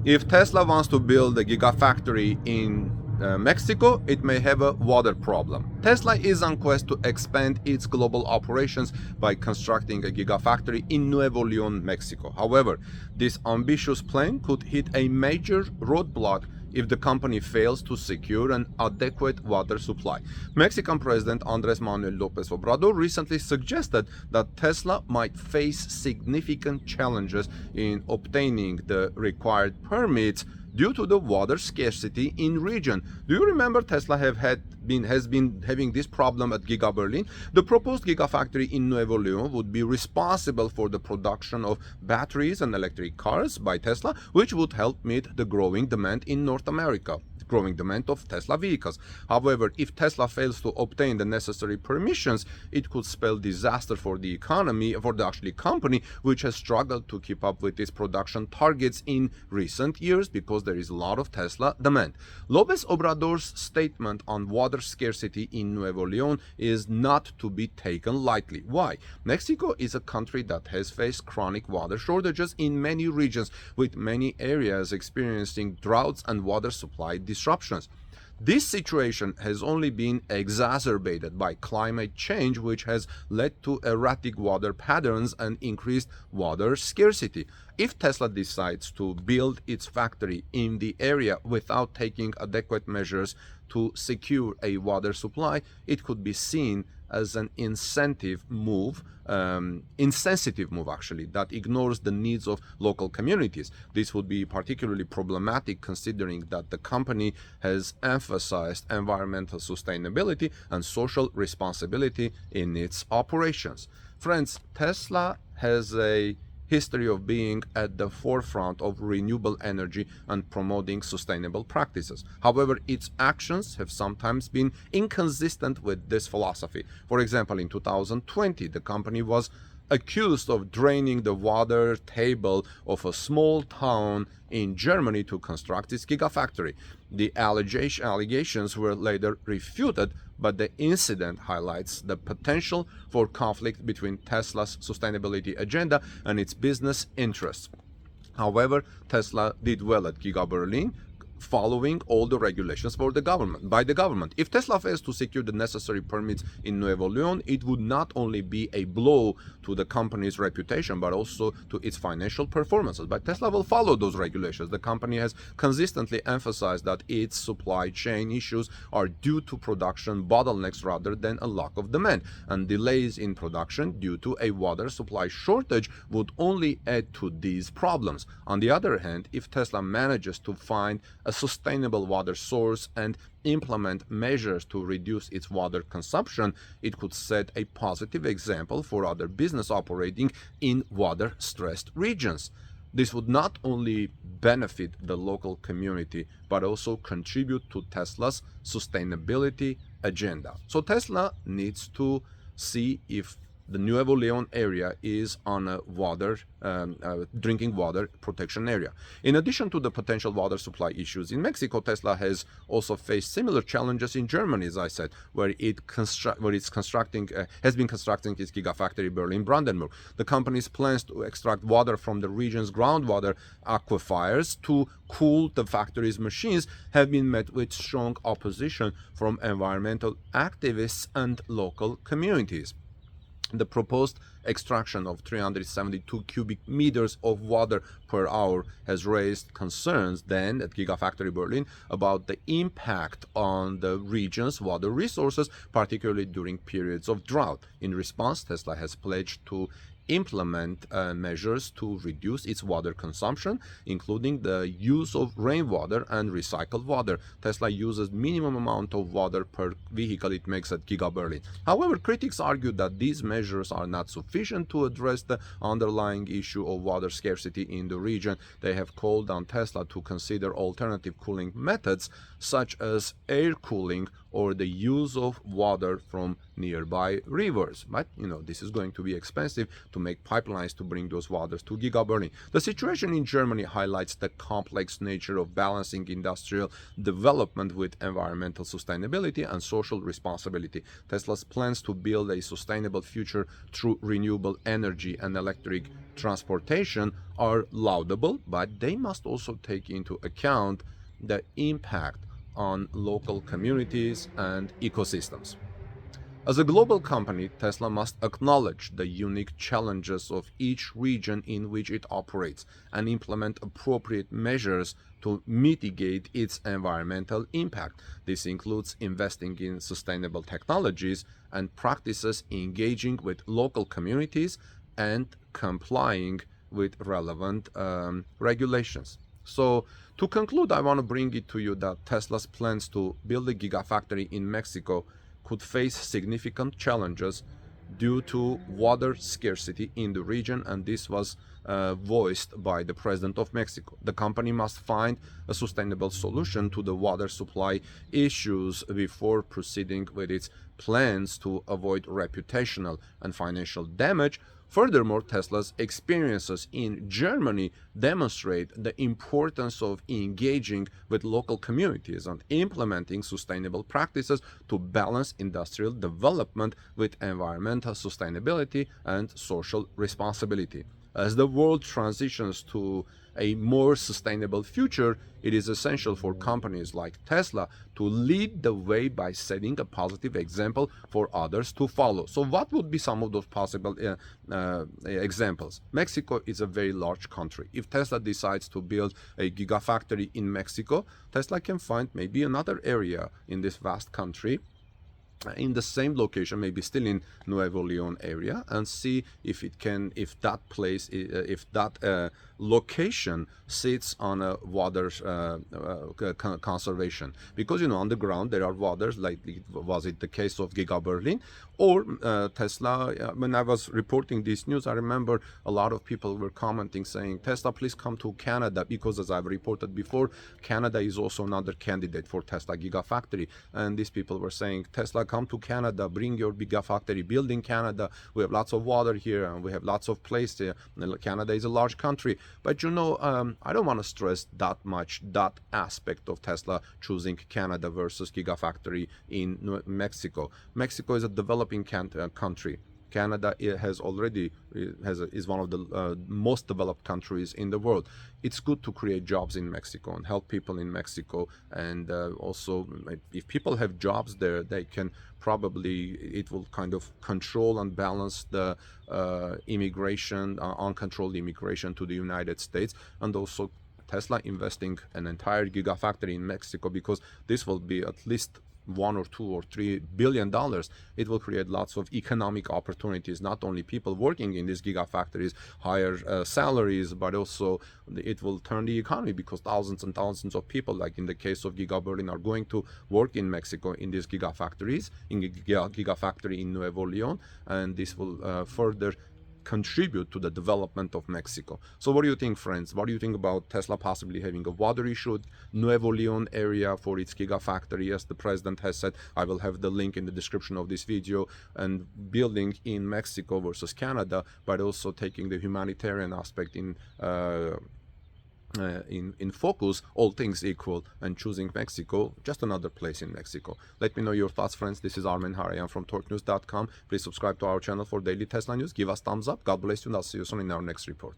If Tesla wants to build a Gigafactory in Mexico, it may have a water problem. Tesla is on quest to expand its global operations by constructing a Gigafactory in Nuevo Leon, Mexico. However, this ambitious plan could hit a major roadblock if the company fails to secure an adequate water supply. Mexican President Andres Manuel Lopez Obrador recently suggested that Tesla might face significant challenges in obtaining the required permits due to the water scarcity in region. Do you remember Tesla has been having this problem at Giga Berlin? The proposed Gigafactory in Nuevo Leon would be responsible for the production of batteries and electric cars by Tesla, which would help meet the growing demand in North America. Growing demand of Tesla vehicles. However, if Tesla fails to obtain the necessary permissions, it could spell disaster for the economy, for the company, which has struggled to keep up with its production targets in recent years because there is a lot of Tesla demand. Lopez Obrador's statement on water scarcity in Nuevo Leon is not to be taken lightly. Why? Mexico is a country that has faced chronic water shortages in many regions, with many areas experiencing droughts and water supply disruptions. This situation has only been exacerbated by climate change, which has led to erratic water patterns and increased water scarcity. If Tesla decides to build its factory in the area without taking adequate measures to secure a water supply, it could be seen as an insensitive move actually, that ignores the needs of local communities. This would be particularly problematic considering that the company has emphasized environmental sustainability and social responsibility in its operations. Friends, Tesla has a history of being at the forefront of renewable energy and promoting sustainable practices. However, its actions have sometimes been inconsistent with this philosophy. For example, in 2020, the company was accused of draining the water table of a small town in Germany to construct its Gigafactory. The allegations were later refuted, but the incident highlights the potential for conflict between Tesla's sustainability agenda and its business interests. However, Tesla did well at Giga Berlin, following all the regulations by the government. If Tesla fails to secure the necessary permits in Nuevo Leon, it would not only be a blow to the company's reputation, but also to its financial performances. But Tesla will follow those regulations. The company has consistently emphasized that its supply chain issues are due to production bottlenecks rather than a lack of demand, and delays in production due to a water supply shortage would only add to these problems. On the other hand, if Tesla manages to find a sustainable water source and implement measures to reduce its water consumption, it could set a positive example for other business operating in water-stressed regions. This would not only benefit the local community, but also contribute to Tesla's sustainability agenda. So Tesla needs to see if the Nuevo Leon area is on a drinking water protection area. In addition to the potential water supply issues in Mexico, Tesla has also faced similar challenges in Germany, as I said, where it's has been constructing its Gigafactory Berlin-Brandenburg. The company's plans to extract water from the region's groundwater aquifers to cool the factory's machines have been met with strong opposition from environmental activists and local communities. The proposed extraction of 372 cubic meters of water per hour has raised concerns then at Gigafactory Berlin about the impact on the region's water resources, particularly during periods of drought. In response, Tesla has pledged to implement measures to reduce its water consumption, including the use of rainwater and recycled water. Tesla uses minimum amount of water per vehicle it makes at Giga Berlin. However, critics argue that these measures are not sufficient to address the underlying issue of water scarcity in the region. They have called on Tesla to consider alternative cooling methods such as air cooling or the use of water from nearby rivers. But this is going to be expensive to make pipelines to bring those waters to Giga Berlin. The situation in Germany highlights the complex nature of balancing industrial development with environmental sustainability and social responsibility. Tesla's plans to build a sustainable future through renewable energy and electric transportation are laudable, but they must also take into account the impact on local communities and ecosystems. As a global company, Tesla must acknowledge the unique challenges of each region in which it operates and implement appropriate measures to mitigate its environmental impact. This includes investing in sustainable technologies and practices, engaging with local communities, and complying with relevant regulations. So, to conclude, I want to bring it to you that Tesla's plans to build a Gigafactory in Mexico could face significant challenges due to water scarcity in the region, and this was voiced by the president of Mexico. The company must find a sustainable solution to the water supply issues before proceeding with its plans to avoid reputational and financial damage. Furthermore, Tesla's experiences in Germany demonstrate the importance of engaging with local communities and implementing sustainable practices to balance industrial development with environmental sustainability and social responsibility. As the world transitions to a more sustainable future, it is essential for companies like Tesla to lead the way by setting a positive example for others to follow. So what would be some of those possible examples? Mexico is a very large country. If Tesla decides to build a Gigafactory in Mexico, Tesla can find maybe another area in this vast country in the same location, maybe still in Nuevo Leon area, and see if that location sits on a water conservation. Because on the ground there are waters, like was it the case of Giga Berlin or Tesla. When I was reporting this news, I remember a lot of people were commenting saying, Tesla, please come to Canada, because as I've reported before, Canada is also another candidate for Tesla Gigafactory. And these people were saying, Tesla, come to Canada, bring your Gigafactory, build in Canada. We have lots of water here and we have lots of place here. Canada is a large country. But I don't want to stress that much that aspect of Tesla choosing Canada versus Gigafactory in Mexico. Mexico is a developing country. Canada is one of the most developed countries in the world. It's good to create jobs in Mexico and help people in Mexico. And also, if people have jobs there, they can it will kind of control and balance the uncontrolled immigration to the United States. And also Tesla investing an entire Gigafactory in Mexico, because this will be at least $1 or $2 or $3 billion. It will create lots of economic opportunities, not only people working in these gigafactories, higher salaries, but also it will turn the economy, because thousands and thousands of people, like in the case of Giga Berlin, are going to work in Mexico in these gigafactories, in Gigafactory in Nuevo Leon, and this will further contribute to the development of Mexico. So what do you think, friends? What do you think about Tesla possibly having a water issue, Nuevo Leon area for its Gigafactory, as the president has said? I will have the link in the description of this video. And building in Mexico versus Canada, but also taking the humanitarian aspect in focus, all things equal, and choosing Mexico, just another place in Mexico. Let me know your thoughts, friends. This is Armen Hari. I'm from torquenews.com. Please subscribe to our channel for daily Tesla news. Give us thumbs up. God bless you, and I'll see you soon in our next report.